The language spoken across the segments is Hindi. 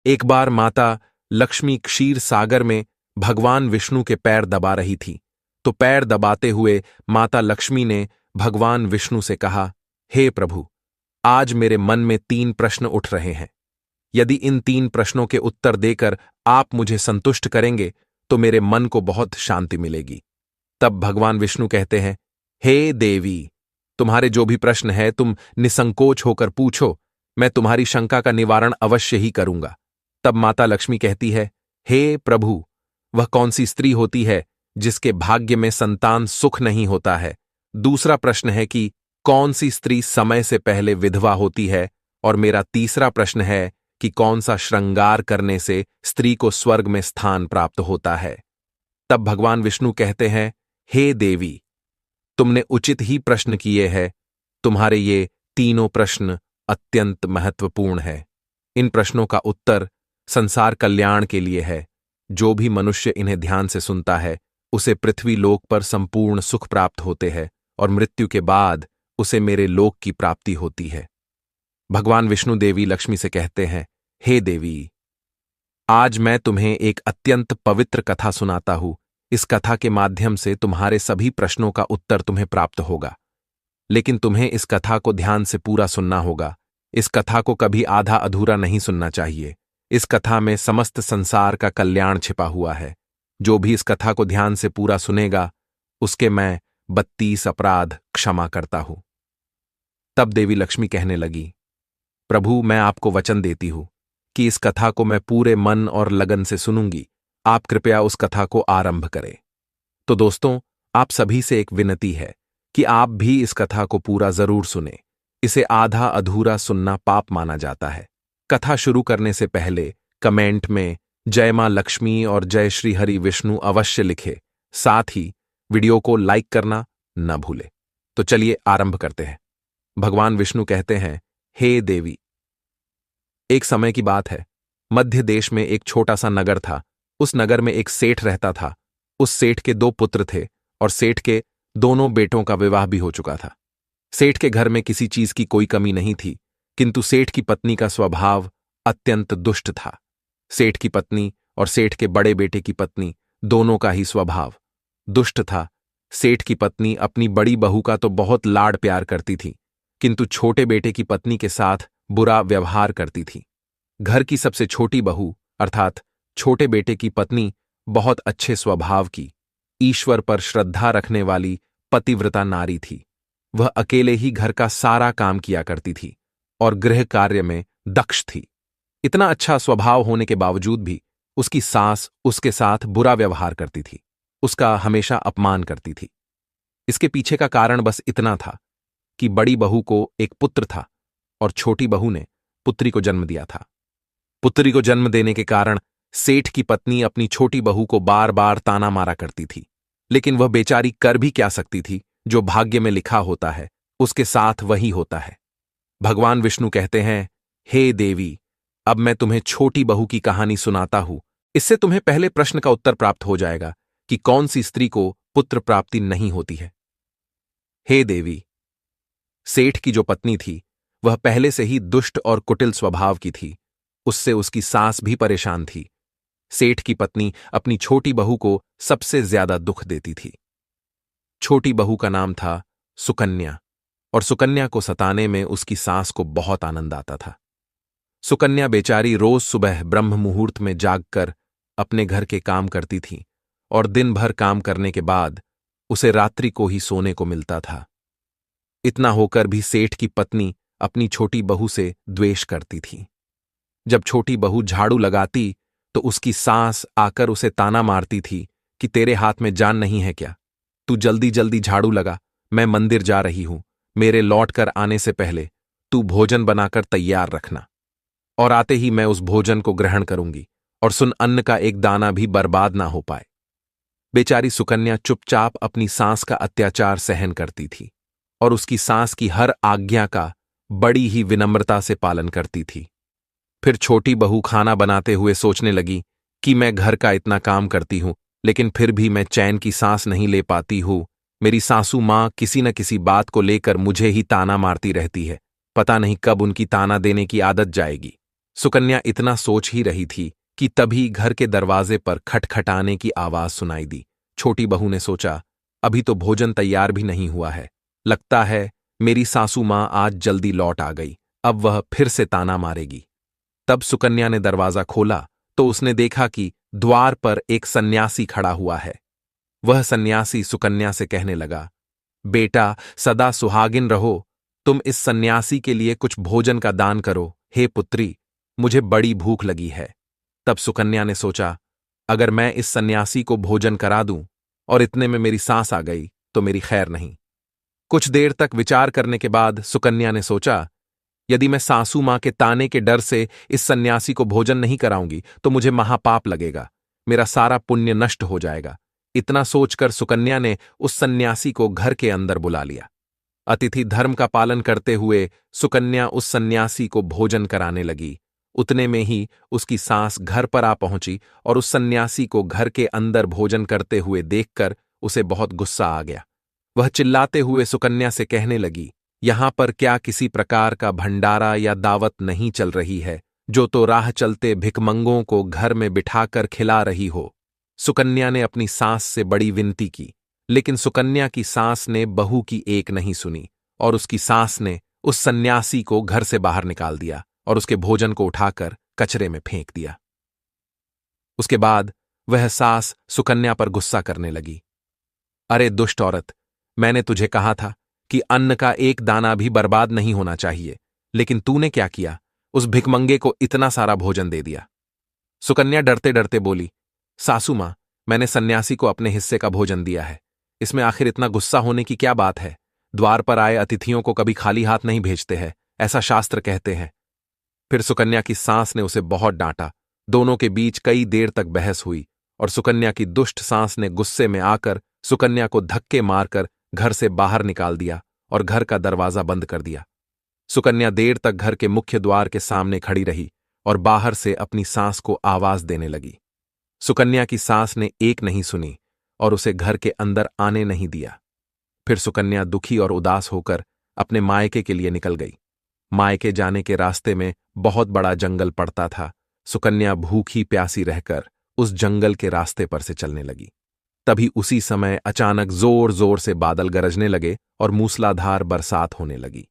एक बार माता लक्ष्मी क्षीर सागर में भगवान विष्णु के पैर दबा रही थी, तो पैर दबाते हुए माता लक्ष्मी ने भगवान विष्णु से कहा, हे प्रभु, आज मेरे मन में 3 प्रश्न उठ रहे हैं। यदि इन 3 प्रश्नों के उत्तर देकर आप मुझे संतुष्ट करेंगे तो मेरे मन को बहुत शांति मिलेगी। तब भगवान विष्णु कहते हैं, हे देवी, तुम्हारे जो भी प्रश्न है तुम निसंकोच होकर पूछो, मैं तुम्हारी शंका का निवारण अवश्य ही करूंगा। तब माता लक्ष्मी कहती है, हे प्रभु, वह कौन सी स्त्री होती है जिसके भाग्य में संतान सुख नहीं होता है? दूसरा प्रश्न है कि कौन सी स्त्री समय से पहले विधवा होती है? और मेरा तीसरा प्रश्न है कि कौन सा श्रृंगार करने से स्त्री को स्वर्ग में स्थान प्राप्त होता है? तब भगवान विष्णु कहते हैं, हे देवी, तुमने उचित ही प्रश्न किए हैं। तुम्हारे ये तीनों प्रश्न अत्यंत महत्वपूर्ण है। इन प्रश्नों का उत्तर संसार कल्याण के लिए है। जो भी मनुष्य इन्हें ध्यान से सुनता है उसे पृथ्वी लोक पर संपूर्ण सुख प्राप्त होते हैं और मृत्यु के बाद उसे मेरे लोक की प्राप्ति होती है। भगवान विष्णु देवी लक्ष्मी से कहते हैं, हे देवी, आज मैं तुम्हें एक अत्यंत पवित्र कथा सुनाता हूं। इस कथा के माध्यम से तुम्हारे सभी प्रश्नों का उत्तर तुम्हें प्राप्त होगा, लेकिन तुम्हें इस कथा को ध्यान से पूरा सुनना होगा। इस कथा को कभी आधा अधूरा नहीं सुनना चाहिए। इस कथा में समस्त संसार का कल्याण छिपा हुआ है। जो भी इस कथा को ध्यान से पूरा सुनेगा उसके मैं 32 अपराध क्षमा करता हूं। तब देवी लक्ष्मी कहने लगी, प्रभु, मैं आपको वचन देती हूं कि इस कथा को मैं पूरे मन और लगन से सुनूंगी। आप कृपया उस कथा को आरंभ करें। तो दोस्तों, आप सभी से एक विनती है कि आप भी इस कथा को पूरा जरूर सुने। इसे आधा अधूरा सुनना पाप माना जाता है। कथा शुरू करने से पहले कमेंट में जय मां लक्ष्मी और जय श्री हरि विष्णु अवश्य लिखे। साथ ही वीडियो को लाइक करना न भूले। तो चलिए आरंभ करते हैं। भगवान विष्णु कहते हैं, हे देवी, एक समय की बात है। मध्य देश में एक छोटा सा नगर था। उस नगर में एक सेठ रहता था। उस सेठ के 2 पुत्र थे और सेठ के दोनों बेटों का विवाह भी हो चुका था। सेठ के घर में किसी चीज की कोई कमी नहीं थी, किंतु सेठ की पत्नी का स्वभाव अत्यंत दुष्ट था। सेठ की पत्नी और सेठ के बड़े बेटे की पत्नी दोनों का ही स्वभाव दुष्ट था। सेठ की पत्नी अपनी बड़ी बहू का तो बहुत लाड प्यार करती थी, किंतु छोटे बेटे की पत्नी के साथ बुरा व्यवहार करती थी। घर की सबसे छोटी बहू अर्थात छोटे बेटे की पत्नी बहुत अच्छे स्वभाव की, ईश्वर पर श्रद्धा रखने वाली पतिव्रता नारी थी। वह अकेले ही घर का सारा काम किया करती थी और गृह कार्य में दक्ष थी। इतना अच्छा स्वभाव होने के बावजूद भी उसकी सास उसके साथ बुरा व्यवहार करती थी, उसका हमेशा अपमान करती थी। इसके पीछे का कारण बस इतना था कि बड़ी बहू को एक पुत्र था और छोटी बहू ने पुत्री को जन्म दिया था। पुत्री को जन्म देने के कारण सेठ की पत्नी अपनी छोटी बहू को बार बार ताना मारा करती थी, लेकिन वह बेचारी कर भी क्या सकती थी। जो भाग्य में लिखा होता है उसके साथ वही होता है। भगवान विष्णु कहते हैं, हे देवी, अब मैं तुम्हें छोटी बहू की कहानी सुनाता हूं। इससे तुम्हें पहले प्रश्न का उत्तर प्राप्त हो जाएगा कि कौन सी स्त्री को पुत्र प्राप्ति नहीं होती है। हे देवी, सेठ की जो पत्नी थी वह पहले से ही दुष्ट और कुटिल स्वभाव की थी। उससे उसकी सास भी परेशान थी। सेठ की पत्नी अपनी छोटी बहू को सबसे ज्यादा दुख देती थी। छोटी बहू का नाम था सुकन्या और सुकन्या को सताने में उसकी सास को बहुत आनंद आता था। सुकन्या बेचारी रोज सुबह ब्रह्म मुहूर्त में जागकर अपने घर के काम करती थी और दिन भर काम करने के बाद उसे रात्रि को ही सोने को मिलता था। इतना होकर भी सेठ की पत्नी अपनी छोटी बहू से द्वेष करती थी। जब छोटी बहू झाड़ू लगाती तो उसकी सास आकर उसे ताना मारती थी कि तेरे हाथ में जान नहीं है क्या? तू जल्दी जल्दी झाड़ू लगा, मैं मंदिर जा रही हूं। मेरे लौट कर आने से पहले तू भोजन बनाकर तैयार रखना और आते ही मैं उस भोजन को ग्रहण करूंगी और सुन, अन्न का एक दाना भी बर्बाद ना हो पाए। बेचारी सुकन्या चुपचाप अपनी सास का अत्याचार सहन करती थी और उसकी सास की हर आज्ञा का बड़ी ही विनम्रता से पालन करती थी। फिर छोटी बहू खाना बनाते हुए सोचने लगी कि मैं घर का इतना काम करती हूं लेकिन फिर भी मैं चैन की सांस नहीं ले पाती हूं। मेरी सासू मां किसी न किसी बात को लेकर मुझे ही ताना मारती रहती है। पता नहीं कब उनकी ताना देने की आदत जाएगी। सुकन्या इतना सोच ही रही थी कि तभी घर के दरवाजे पर खटखटाने की आवाज सुनाई दी। छोटी बहू ने सोचा, अभी तो भोजन तैयार भी नहीं हुआ है, लगता है मेरी सासू मां आज जल्दी लौट आ गई, अब वह फिर से ताना मारेगी। तब सुकन्या ने दरवाजा खोला तो उसने देखा कि द्वार पर एक सन्यासी खड़ा हुआ है। वह सन्यासी सुकन्या से कहने लगा, बेटा सदा सुहागिन रहो, तुम इस सन्यासी के लिए कुछ भोजन का दान करो। हे पुत्री, मुझे बड़ी भूख लगी है। तब सुकन्या ने सोचा, अगर मैं इस सन्यासी को भोजन करा दूं और इतने में मेरी सांस आ गई तो मेरी खैर नहीं। कुछ देर तक विचार करने के बाद सुकन्या ने सोचा, यदि मैं सासू मां के ताने के डर से इस सन्यासी को भोजन नहीं कराऊंगी तो मुझे महापाप लगेगा, मेरा सारा पुण्य नष्ट हो जाएगा। इतना सोचकर सुकन्या ने उस सन्यासी को घर के अंदर बुला लिया। अतिथि धर्म का पालन करते हुए सुकन्या उस सन्यासी को भोजन कराने लगी। उतने में ही उसकी सास घर पर आ पहुंची और उस सन्यासी को घर के अंदर भोजन करते हुए देखकर उसे बहुत गुस्सा आ गया। वह चिल्लाते हुए सुकन्या से कहने लगी, यहां पर क्या किसी प्रकार का भंडारा या दावत नहीं चल रही है, जो तो राह चलते भिखमंगों को घर में बिठाकर खिला रही हो। सुकन्या ने अपनी सास से बड़ी विनती की, लेकिन सुकन्या की सास ने बहू की एक नहीं सुनी और उसकी सास ने उस सन्यासी को घर से बाहर निकाल दिया और उसके भोजन को उठाकर कचरे में फेंक दिया। उसके बाद वह सास सुकन्या पर गुस्सा करने लगी, अरे दुष्ट औरत, मैंने तुझे कहा था कि अन्न का एक दाना भी बर्बाद नहीं होना चाहिए, लेकिन तूने क्या किया, उस भिखमंगे को इतना सारा भोजन दे दिया। सुकन्या डरते डरते बोली, सासू मां, मैंने सन्यासी को अपने हिस्से का भोजन दिया है, इसमें आखिर इतना गुस्सा होने की क्या बात है। द्वार पर आए अतिथियों को कभी खाली हाथ नहीं भेजते हैं, ऐसा शास्त्र कहते हैं। फिर सुकन्या की सास ने उसे बहुत डांटा। दोनों के बीच कई देर तक बहस हुई और सुकन्या की दुष्ट सास ने गुस्से में आकर सुकन्या को धक्के मारकर घर से बाहर निकाल दिया और घर का दरवाजा बंद कर दिया। सुकन्या देर तक घर के मुख्य द्वार के सामने खड़ी रही और बाहर से अपनी सास को आवाज देने लगी। सुकन्या की सास ने एक नहीं सुनी और उसे घर के अंदर आने नहीं दिया। फिर सुकन्या दुखी और उदास होकर अपने मायके के लिए निकल गई। मायके जाने के रास्ते में बहुत बड़ा जंगल पड़ता था। सुकन्या भूखी प्यासी रहकर उस जंगल के रास्ते पर से चलने लगी। तभी उसी समय अचानक जोर जोर से बादल गरजने लगे और मूसलाधार बरसात होने लगी।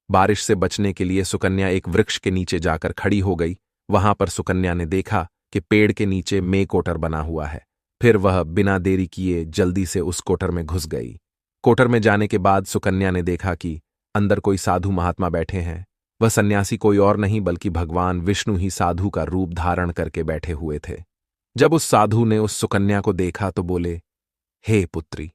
बारिश से बचने के लिए सुकन्या एक वृक्ष के नीचे जाकर खड़ी हो गई। वहां पर सुकन्या ने देखा कि पेड़ के नीचे मेकोटर बना हुआ है। फिर वह बिना देरी किए जल्दी से उस कोटर में घुस गई। कोटर में जाने के बाद सुकन्या ने देखा कि अंदर कोई साधु महात्मा बैठे हैं। वह सन्यासी कोई और नहीं बल्कि भगवान विष्णु ही साधु का रूप धारण करके बैठे हुए थे। जब उस साधु ने उस सुकन्या को देखा तो बोले, हे पुत्री,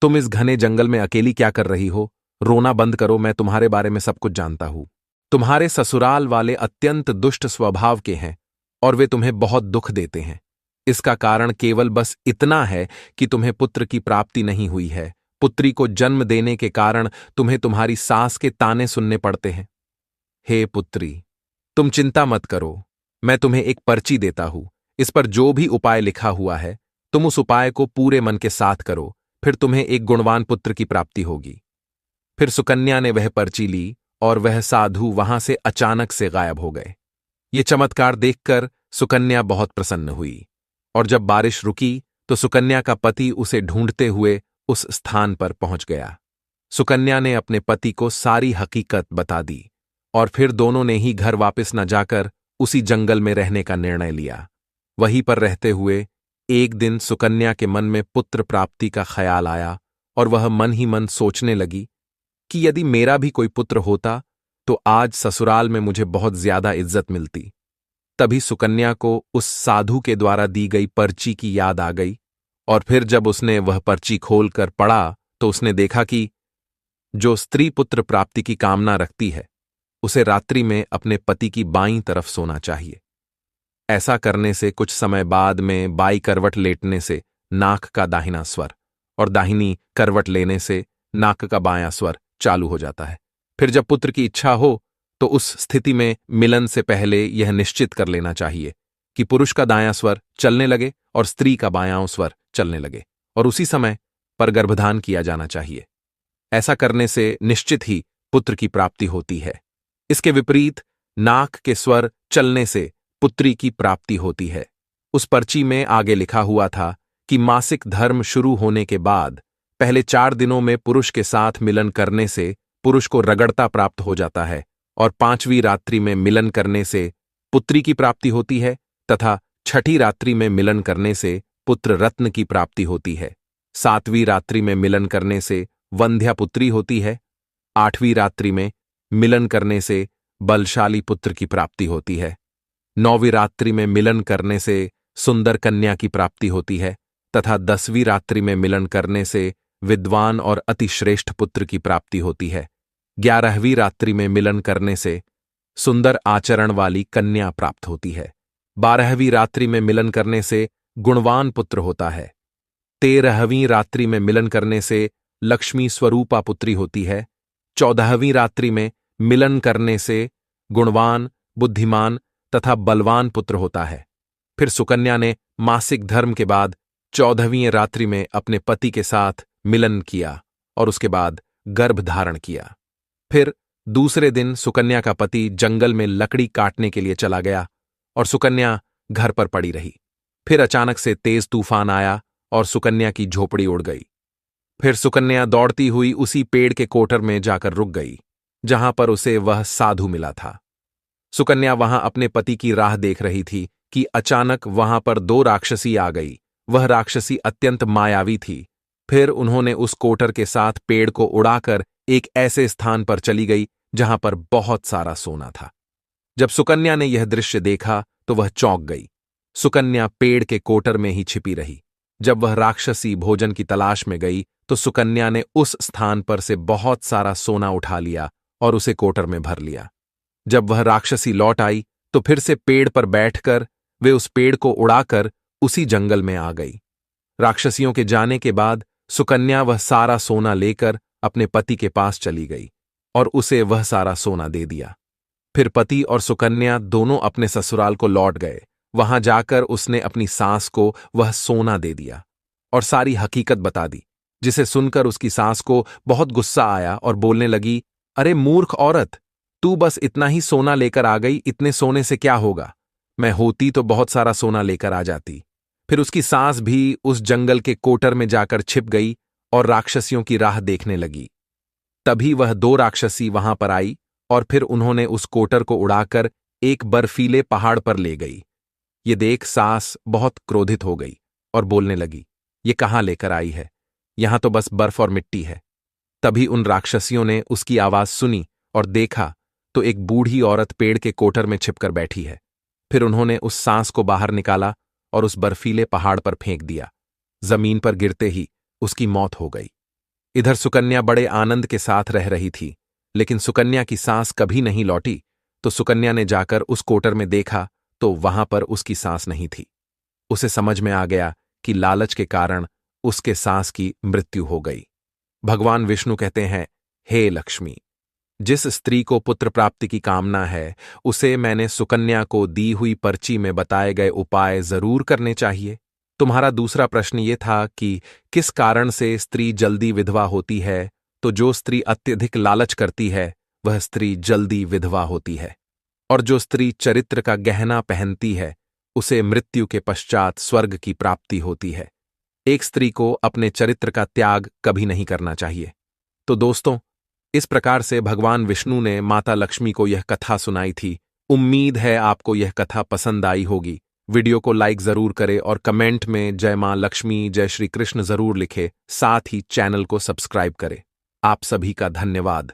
तुम इस घने जंगल में अकेली क्या कर रही हो? रोना बंद करो, मैं तुम्हारे बारे में सब कुछ जानता हूं। तुम्हारे ससुराल वाले अत्यंत दुष्ट स्वभाव के हैं और वे तुम्हें बहुत दुख देते हैं। इसका कारण केवल बस इतना है कि तुम्हें पुत्र की प्राप्ति नहीं हुई है। पुत्री को जन्म देने के कारण तुम्हें तुम्हारी सास के ताने सुनने पड़ते हैं। हे पुत्री, तुम चिंता मत करो, मैं तुम्हें एक पर्ची देता हूं। इस पर जो भी उपाय लिखा हुआ है, तुम उस उपाय को पूरे मन के साथ करो, फिर तुम्हें एक गुणवान पुत्र की प्राप्ति होगी। फिर सुकन्या ने वह पर्ची ली और वह साधु वहां से अचानक से गायब हो गए। ये चमत्कार देखकर सुकन्या बहुत प्रसन्न हुई और जब बारिश रुकी तो सुकन्या का पति उसे ढूंढते हुए उस स्थान पर पहुंच गया। सुकन्या ने अपने पति को सारी हकीकत बता दी और फिर दोनों ने ही घर वापस न जाकर उसी जंगल में रहने का निर्णय लिया। वहीं पर रहते हुए एक दिन सुकन्या के मन में पुत्र प्राप्ति का ख्याल आया और वह मन ही मन सोचने लगी कि यदि मेरा भी कोई पुत्र होता तो आज ससुराल में मुझे बहुत ज्यादा इज्जत मिलती। तभी सुकन्या को उस साधु के द्वारा दी गई पर्ची की याद आ गई और फिर जब उसने वह पर्ची खोलकर पढ़ा तो उसने देखा कि जो स्त्री पुत्र प्राप्ति की कामना रखती है उसे रात्रि में अपने पति की बाईं तरफ सोना चाहिए। ऐसा करने से कुछ समय बाद में बाई करवट लेटने से नाक का दाहिना स्वर और दाहिनी करवट लेने से नाक का बायां स्वर चालू हो जाता है। फिर जब पुत्र की इच्छा हो तो उस स्थिति में मिलन से पहले यह निश्चित कर लेना चाहिए कि पुरुष का दायां स्वर चलने लगे और स्त्री का बायां स्वर चलने लगे और उसी समय पर गर्भधान किया जाना चाहिए। ऐसा करने से निश्चित ही पुत्र की प्राप्ति होती है। इसके विपरीत नाक के स्वर चलने से पुत्री की प्राप्ति होती है। उस पर्ची में आगे लिखा हुआ था कि मासिक धर्म शुरू होने के बाद पहले 4 दिनों में पुरुष के साथ मिलन करने से पुरुष को रगड़ता प्राप्त हो जाता है और 5वीं रात्रि में मिलन करने से पुत्री की प्राप्ति होती है तथा 6ठी रात्रि में मिलन करने से पुत्र रत्न की प्राप्ति होती है। 7वीं रात्रि में मिलन करने से वंध्या पुत्री होती है। 8वीं रात्रि में मिलन करने से बलशाली पुत्र की प्राप्ति होती है। 9वीं रात्रि में मिलन करने से सुंदर कन्या की प्राप्ति होती है तथा 10वीं रात्रि में मिलन करने से विद्वान और अतिश्रेष्ठ पुत्र की प्राप्ति होती है। 11वीं रात्रि में मिलन करने से सुंदर आचरण वाली कन्या प्राप्त होती है। 12वीं रात्रि में मिलन करने से गुणवान पुत्र होता है। 13वीं रात्रि में मिलन करने से लक्ष्मी स्वरूपा पुत्री होती है। 14वीं रात्रि में मिलन करने से गुणवान, बुद्धिमान तथा बलवान पुत्र होता है। फिर सुकन्या ने मासिक धर्म के बाद 14वीं रात्रि में अपने पति के साथ मिलन किया और उसके बाद गर्भ धारण किया। फिर दूसरे दिन सुकन्या का पति जंगल में लकड़ी काटने के लिए चला गया और सुकन्या घर पर पड़ी रही। फिर अचानक से तेज तूफान आया और सुकन्या की झोपड़ी उड़ गई। फिर सुकन्या दौड़ती हुई उसी पेड़ के कोटर में जाकर रुक गई जहां पर उसे वह साधु मिला था। सुकन्या वहां अपने पति की राह देख रही थी कि अचानक वहां पर 2 राक्षसी आ गई। वह राक्षसी अत्यंत मायावी थी। फिर उन्होंने उस कोटर के साथ पेड़ को उड़ाकर एक ऐसे स्थान पर चली गई जहां पर बहुत सारा सोना था। जब सुकन्या ने यह दृश्य देखा तो वह चौंक गई। सुकन्या पेड़ के कोटर में ही छिपी रही। जब वह राक्षसी भोजन की तलाश में गई तो सुकन्या ने उस स्थान पर से बहुत सारा सोना उठा लिया और उसे कोटर में भर लिया। जब वह राक्षसी लौट आई तो फिर से पेड़ पर बैठकर वे उस पेड़ को उड़ाकर उसी जंगल में आ गई। राक्षसियों के जाने के बाद सुकन्या वह सारा सोना लेकर अपने पति के पास चली गई और उसे वह सारा सोना दे दिया। फिर पति और सुकन्या दोनों अपने ससुराल को लौट गए। वहां जाकर उसने अपनी सास को वह सोना दे दिया और सारी हकीकत बता दी, जिसे सुनकर उसकी सास को बहुत गुस्सा आया और बोलने लगी, अरे मूर्ख औरत, तू बस इतना ही सोना लेकर आ गई, इतने सोने से क्या होगा? मैं होती तो बहुत सारा सोना लेकर आ जाती। फिर उसकी सास भी उस जंगल के कोटर में जाकर छिप गई और राक्षसियों की राह देखने लगी। तभी वह 2 राक्षसी वहां पर आई और फिर उन्होंने उस कोटर को उड़ाकर एक बर्फीले पहाड़ पर ले गई। ये देख सास बहुत क्रोधित हो गई और बोलने लगी, ये कहाँ लेकर आई है? यहां तो बस बर्फ और मिट्टी है। तभी उन राक्षसियों ने उसकी आवाज सुनी और देखा तो एक बूढ़ी औरत पेड़ के कोटर में छिपकर बैठी है। फिर उन्होंने उस सांस को बाहर निकाला और उस बर्फीले पहाड़ पर फेंक दिया। जमीन पर गिरते ही उसकी मौत हो गई। इधर सुकन्या बड़े आनंद के साथ रह रही थी, लेकिन सुकन्या की सांस कभी नहीं लौटी। तो सुकन्या ने जाकर उस कोटर में देखा तो वहां पर उसकी सांस नहीं थी। उसे समझ में आ गया कि लालच के कारण उसके सांस की मृत्यु हो गई। भगवान विष्णु कहते हैं, हे लक्ष्मी, जिस स्त्री को पुत्र प्राप्ति की कामना है उसे मैंने सुकन्या को दी हुई पर्ची में बताए गए उपाय जरूर करने चाहिए। तुम्हारा दूसरा प्रश्न ये था कि किस कारण से स्त्री जल्दी विधवा होती है, तो जो स्त्री अत्यधिक लालच करती है वह स्त्री जल्दी विधवा होती है, और जो स्त्री चरित्र का गहना पहनती है उसे मृत्यु के पश्चात स्वर्ग की प्राप्ति होती है। एक स्त्री को अपने चरित्र का त्याग कभी नहीं करना चाहिए। तो दोस्तों, इस प्रकार से भगवान विष्णु ने माता लक्ष्मी को यह कथा सुनाई थी। उम्मीद है आपको यह कथा पसंद आई होगी। वीडियो को लाइक जरूर करें और कमेंट में जय मां लक्ष्मी, जय श्री कृष्ण जरूर लिखें। साथ ही चैनल को सब्सक्राइब करें। आप सभी का धन्यवाद।